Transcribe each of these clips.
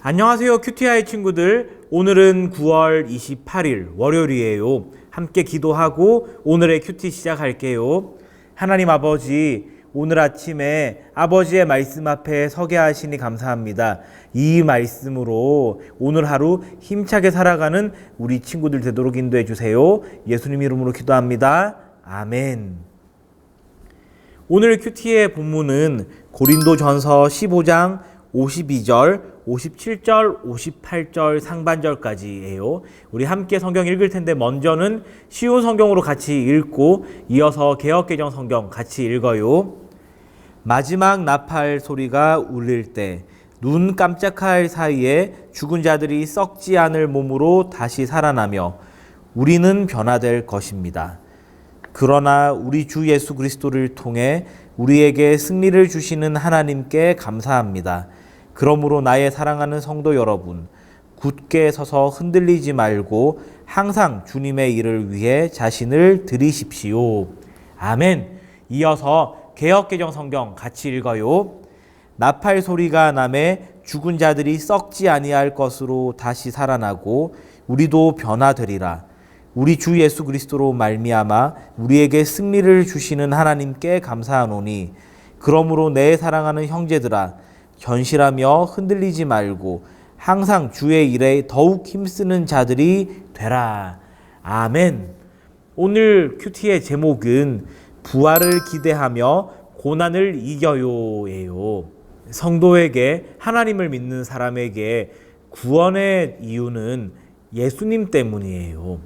안녕하세요, 큐티아이 친구들. 오늘은 9월 28일 월요일이에요. 함께 기도하고 오늘의 큐티 시작할게요. 하나님 아버지, 오늘 아침에 아버지의 말씀 앞에 서게 하시니 감사합니다. 이 말씀으로 오늘 하루 힘차게 살아가는 우리 친구들 되도록 인도해 주세요. 예수님 이름으로 기도합니다. 아멘. 오늘 큐티의 본문은 고린도전서 15장 52절, 57절, 58절 상반절까지예요. 우리 함께 성경 읽을 텐데 먼저는 쉬운 성경으로 같이 읽고 이어서 개역개정 성경 같이 읽어요. 마지막 나팔 소리가 울릴 때 눈 깜짝할 사이에 죽은 자들이 썩지 않을 몸으로 다시 살아나며 우리는 변화될 것입니다. 그러나 우리 주 예수 그리스도를 통해 우리에게 승리를 주시는 하나님께 감사합니다. 그러므로 나의 사랑하는 성도 여러분, 굳게 서서 흔들리지 말고 항상 주님의 일을 위해 자신을 드리십시오. 아멘. 이어서 개역개정 성경 같이 읽어요. 나팔 소리가 나매 죽은 자들이 썩지 아니할 것으로 다시 살아나고 우리도 변화되리라. 우리 주 예수 그리스도로 말미암아 우리에게 승리를 주시는 하나님께 감사하노니 그러므로 내 사랑하는 형제들아 견실하며 흔들리지 말고 항상 주의 일에 더욱 힘쓰는 자들이 되라. 아멘. 오늘 큐티의 제목은 부활을 기대하며 고난을 이겨요예요. 성도에게, 하나님을 믿는 사람에게 구원의 이유는 예수님 때문이에요.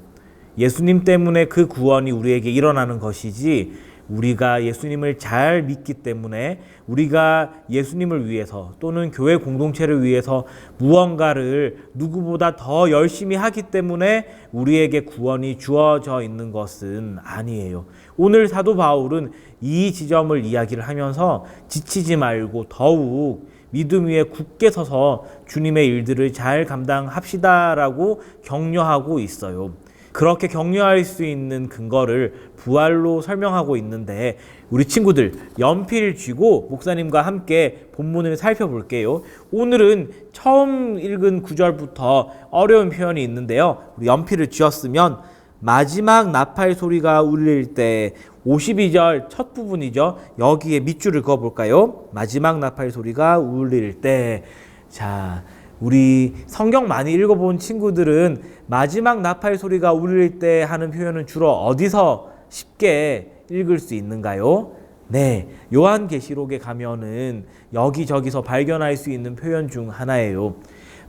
예수님 때문에 그 구원이 우리에게 일어나는 것이지, 우리가 예수님을 잘 믿기 때문에, 우리가 예수님을 위해서 또는 교회 공동체를 위해서 무언가를 누구보다 더 열심히 하기 때문에 우리에게 구원이 주어져 있는 것은 아니에요. 오늘 사도 바울은 이 지점을 이야기를 하면서 지치지 말고 더욱 믿음 위에 굳게 서서 주님의 일들을 잘 감당합시다라고 격려하고 있어요. 그렇게 격려할 수 있는 근거를 부활로 설명하고 있는데, 우리 친구들 연필 쥐고 목사님과 함께 본문을 살펴볼게요. 오늘은 처음 읽은 구절부터 어려운 표현이 있는데요. 우리 연필을 쥐었으면 마지막 나팔 소리가 울릴 때 52절 첫 부분이죠. 여기에 밑줄을 그어볼까요? 마지막 나팔 소리가 울릴 때. 자, 우리 성경 많이 읽어본 친구들은 마지막 나팔 소리가 울릴 때 하는 표현은 주로 어디서 쉽게 읽을 수 있는가요? 네, 요한계시록에 가면은 여기저기서 발견할 수 있는 표현 중 하나예요.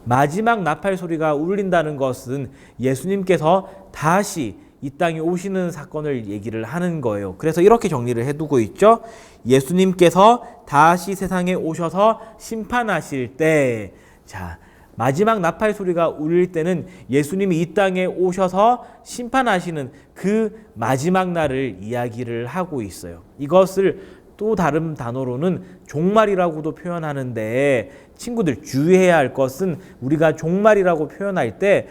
마지막 나팔 소리가 울린다는 것은 예수님께서 다시 이 땅에 오시는 사건을 얘기를 하는 거예요. 그래서 이렇게 정리를 해두고 있죠. 예수님께서 다시 세상에 오셔서 심판하실 때, 자, 마지막 나팔 소리가 울릴 때는 예수님이 이 땅에 오셔서 심판하시는 그 마지막 날을 이야기를 하고 있어요. 이것을 또 다른 단어로는 종말이라고도 표현하는데, 친구들 주의해야 할 것은 우리가 종말이라고 표현할 때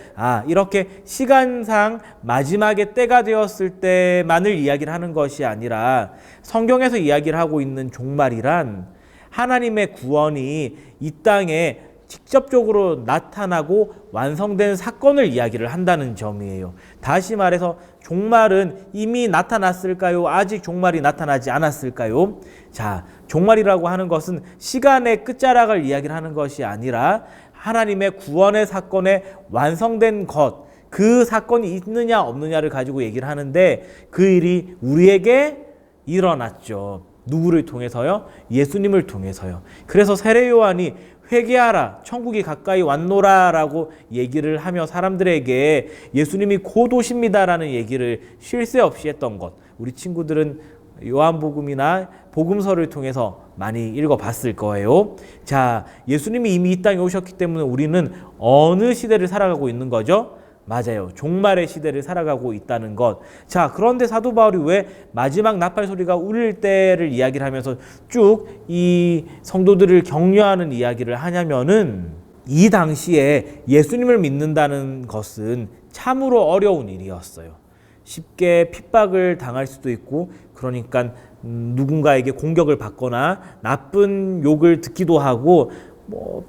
이렇게 시간상 마지막에 때가 되었을 때만을 이야기를 하는 것이 아니라, 성경에서 이야기를 하고 있는 종말이란 하나님의 구원이 이 땅에 직접적으로 나타나고 완성된 사건을 이야기를 한다는 점이에요. 다시 말해서 종말은 이미 나타났을까요? 아직 종말이 나타나지 않았을까요? 자, 종말이라고 하는 것은 시간의 끝자락을 이야기를 하는 것이 아니라 하나님의 구원의 사건에 완성된 것, 그 사건이 있느냐 없느냐를 가지고 얘기를 하는데, 그 일이 우리에게 일어났죠. 누구를 통해서요? 예수님을 통해서요. 그래서 세례 요한이 회개하라, 천국이 가까이 왔노라 라고 얘기를 하며 사람들에게 예수님이 곧 오십니다라는 얘기를 쉴 새 없이 했던 것, 우리 친구들은 요한복음이나 복음서를 통해서 많이 읽어봤을 거예요. 자, 예수님이 이미 이 땅에 오셨기 때문에 우리는 어느 시대를 살아가고 있는 거죠? 맞아요. 종말의 시대를 살아가고 있다는 것. 자, 그런데 사도 바울이 왜 마지막 나팔 소리가 울릴 때를 이야기를 하면서 쭉 이 성도들을 격려하는 이야기를 하냐면은, 이 당시에 예수님을 믿는다는 것은 참으로 어려운 일이었어요. 쉽게 핍박을 당할 수도 있고, 그러니까 누군가에게 공격을 받거나 나쁜 욕을 듣기도 하고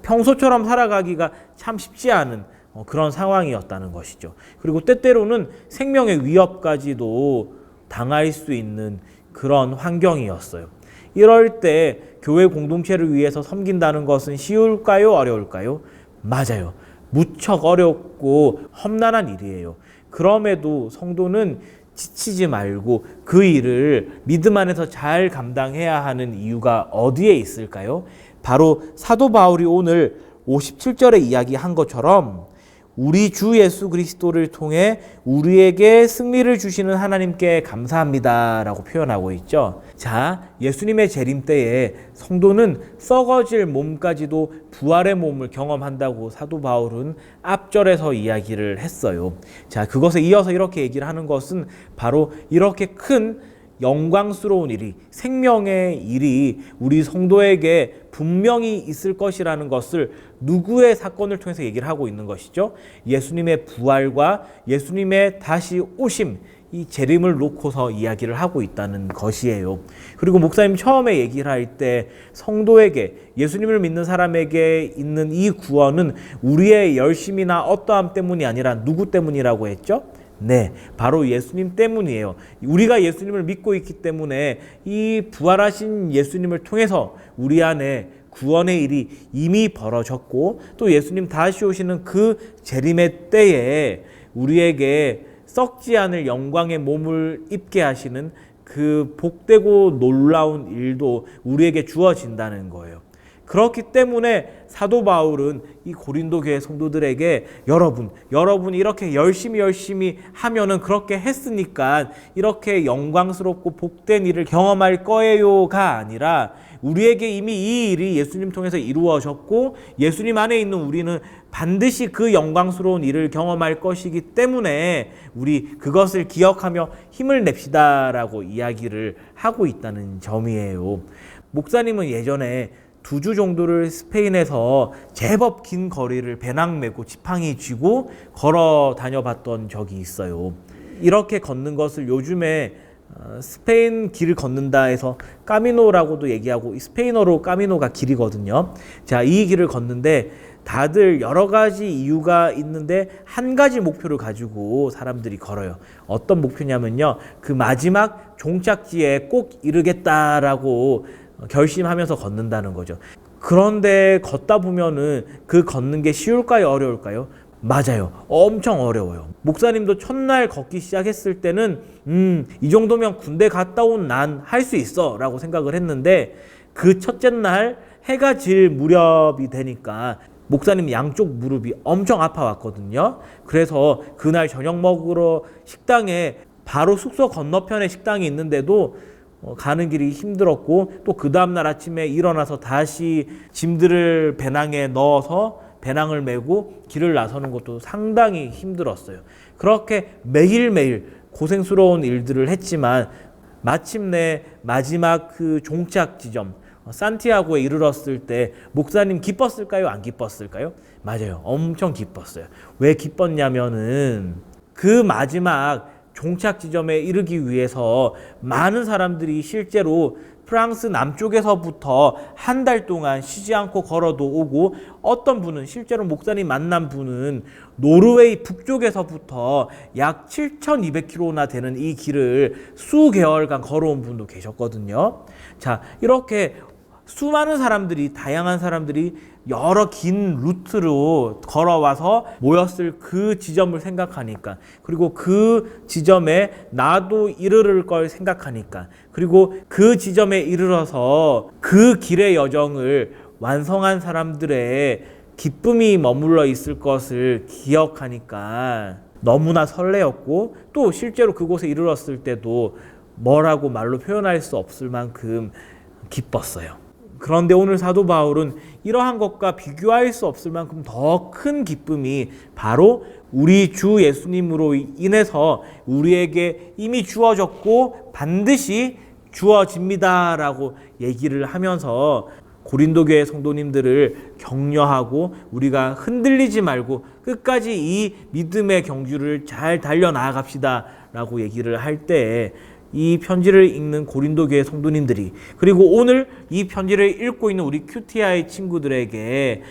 평소처럼 살아가기가 참 쉽지 않은 그런 상황이었다는 것이죠. 그리고 때때로는 생명의 위협까지도 당할 수 있는 그런 환경이었어요. 이럴 때 교회 공동체를 위해서 섬긴다는 것은 쉬울까요? 어려울까요? 맞아요. 무척 어렵고 험난한 일이에요. 그럼에도 성도는 지치지 말고 그 일을 믿음 안에서 잘 감당해야 하는 이유가 어디에 있을까요? 바로 사도 바울이 오늘 57절에 이야기한 것처럼 우리 주 예수 그리스도를 통해 우리에게 승리를 주시는 하나님께 감사합니다라고 표현하고 있죠. 자, 예수님의 재림 때에 성도는 썩어질 몸까지도 부활의 몸을 경험한다고 사도 바울은 앞절에서 이야기를 했어요. 자, 그것에 이어서 이렇게 얘기를 하는 것은 바로 이렇게 큰 영광스러운 일이, 생명의 일이 우리 성도에게 분명히 있을 것이라는 것을 누구의 사건을 통해서 얘기를 하고 있는 것이죠? 예수님의 부활과 예수님의 다시 오심, 이 재림을 놓고서 이야기를 하고 있다는 것이에요. 그리고 목사님 처음에 얘기를 할 때 성도에게, 예수님을 믿는 사람에게 있는 이 구원은 우리의 열심이나 어떠함 때문이 아니라 누구 때문이라고 했죠? 네, 바로 예수님 때문이에요. 우리가 예수님을 믿고 있기 때문에 이 부활하신 예수님을 통해서 우리 안에 구원의 일이 이미 벌어졌고, 또 예수님 다시 오시는 그 재림의 때에 우리에게 썩지 않을 영광의 몸을 입게 하시는 그 복되고 놀라운 일도 우리에게 주어진다는 거예요. 그렇기 때문에 사도 바울은 이 고린도 교회 성도들에게 여러분 이렇게 열심히 하면은 그렇게 했으니까 이렇게 영광스럽고 복된 일을 경험할 거예요가 아니라 우리에게 이미 이 일이 예수님 통해서 이루어졌고 예수님 안에 있는 우리는 반드시 그 영광스러운 일을 경험할 것이기 때문에 우리 그것을 기억하며 힘을 냅시다라고 이야기를 하고 있다는 점이에요. 목사님은 예전에 2주 정도를 스페인에서 제법 긴 거리를 배낭 메고 지팡이 쥐고 걸어 다녀봤던 적이 있어요. 이렇게 걷는 것을 요즘에 스페인 길을 걷는다 해서 까미노라고도 얘기하고, 스페인어로 까미노가 길이거든요. 자, 이 길을 걷는데 다들 여러 가지 이유가 있는데 한 가지 목표를 가지고 사람들이 걸어요. 어떤 목표냐면요, 그 마지막 종착지에 꼭 이르겠다라고 결심하면서 걷는다는 거죠. 그런데 걷다 보면은 그 걷는 게 쉬울까요? 어려울까요? 맞아요. 엄청 어려워요. 목사님도 첫날 걷기 시작했을 때는 이 정도면 군대 갔다 온 난 할 수 있어 라고 생각을 했는데, 그 첫째 날 해가 질 무렵이 되니까 목사님 양쪽 무릎이 엄청 아파왔거든요. 그래서 그날 저녁 먹으러 식당에, 바로 숙소 건너편에 식당이 있는데도 가는 길이 힘들었고, 또 그 다음날 아침에 일어나서 다시 짐들을 배낭에 넣어서 배낭을 메고 길을 나서는 것도 상당히 힘들었어요. 그렇게 매일매일 고생스러운 일들을 했지만 마침내 마지막 그 종착 지점 산티아고에 이르렀을 때 목사님 기뻤을까요? 안 기뻤을까요? 맞아요. 엄청 기뻤어요. 왜 기뻤냐면은 그 마지막 종착 지점에 이르기 위해서 많은 사람들이 실제로 프랑스 남쪽에서부터 한 달 동안 쉬지 않고 걸어도 오고, 어떤 분은, 실제로 목사님 만난 분은 노르웨이 북쪽에서부터 약 7,200km나 되는 이 길을 수개월간 걸어온 분도 계셨거든요. 자, 이렇게 수많은 사람들이, 다양한 사람들이 여러 긴 루트로 걸어와서 모였을 그 지점을 생각하니까, 그리고 그 지점에 나도 이르를 걸 생각하니까, 그리고 그 지점에 이르러서 그 길의 여정을 완성한 사람들의 기쁨이 머물러 있을 것을 기억하니까 너무나 설레었고, 또 실제로 그곳에 이르렀을 때도 뭐라고 말로 표현할 수 없을 만큼 기뻤어요. 그런데 오늘 사도 바울은 이러한 것과 비교할 수 없을 만큼 더 큰 기쁨이 바로 우리 주 예수님으로 인해서 우리에게 이미 주어졌고 반드시 주어집니다라고 얘기를 하면서 고린도 교회 성도님들을 격려하고, 우리가 흔들리지 말고 끝까지 이 믿음의 경주를 잘 달려나갑시다라고 얘기를 할 때 이 편지를 읽는 고린도 교회 성도님들이, 그리고 오늘 이 편지를 읽고 있는 우리 QTI 친구들에게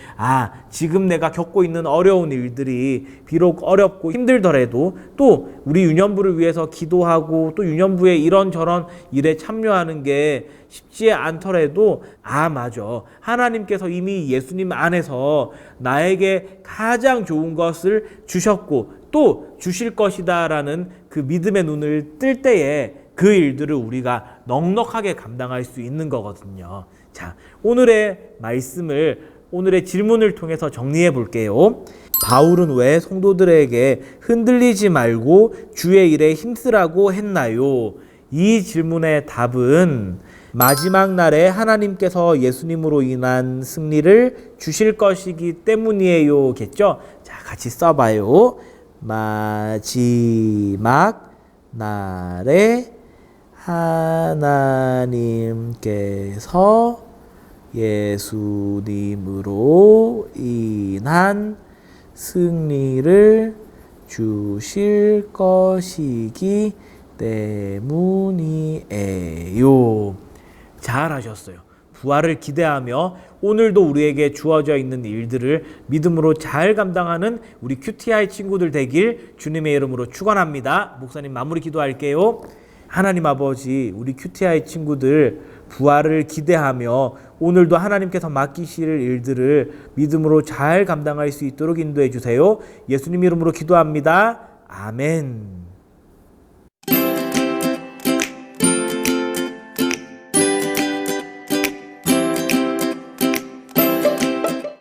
지금 내가 겪고 있는 어려운 일들이 비록 어렵고 힘들더라도 또 우리 유년부를 위해서 기도하고 또 유년부의 이런저런 일에 참여하는 게 쉽지 않더라도 맞아, 하나님께서 이미 예수님 안에서 나에게 가장 좋은 것을 주셨고 또 주실 것이다 라는 그 믿음의 눈을 뜰 때에 그 일들을 우리가 넉넉하게 감당할 수 있는 거거든요. 자, 오늘의 말씀을, 오늘의 질문을 통해서 정리해 볼게요. 바울은 왜 성도들에게 흔들리지 말고 주의 일에 힘쓰라고 했나요? 이 질문의 답은 마지막 날에 하나님께서 예수님으로 인한 승리를 주실 것이기 때문이에요 겠죠? 자, 같이 써봐요. 마지막 날에 하나님께서 예수님으로 인한 승리를 주실 것이기 때문이에요. 잘하셨어요. 부활을 기대하며 오늘도 우리에게 주어져 있는 일들을 믿음으로 잘 감당하는 우리 QTI 친구들 되길 주님의 이름으로 축원합니다. 목사님 마무리 기도할게요. 하나님 아버지, 우리 QTI 친구들 부활을 기대하며 오늘도 하나님께서 맡기실 일들을 믿음으로 잘 감당할 수 있도록 인도해 주세요. 예수님 이름으로 기도합니다. 아멘.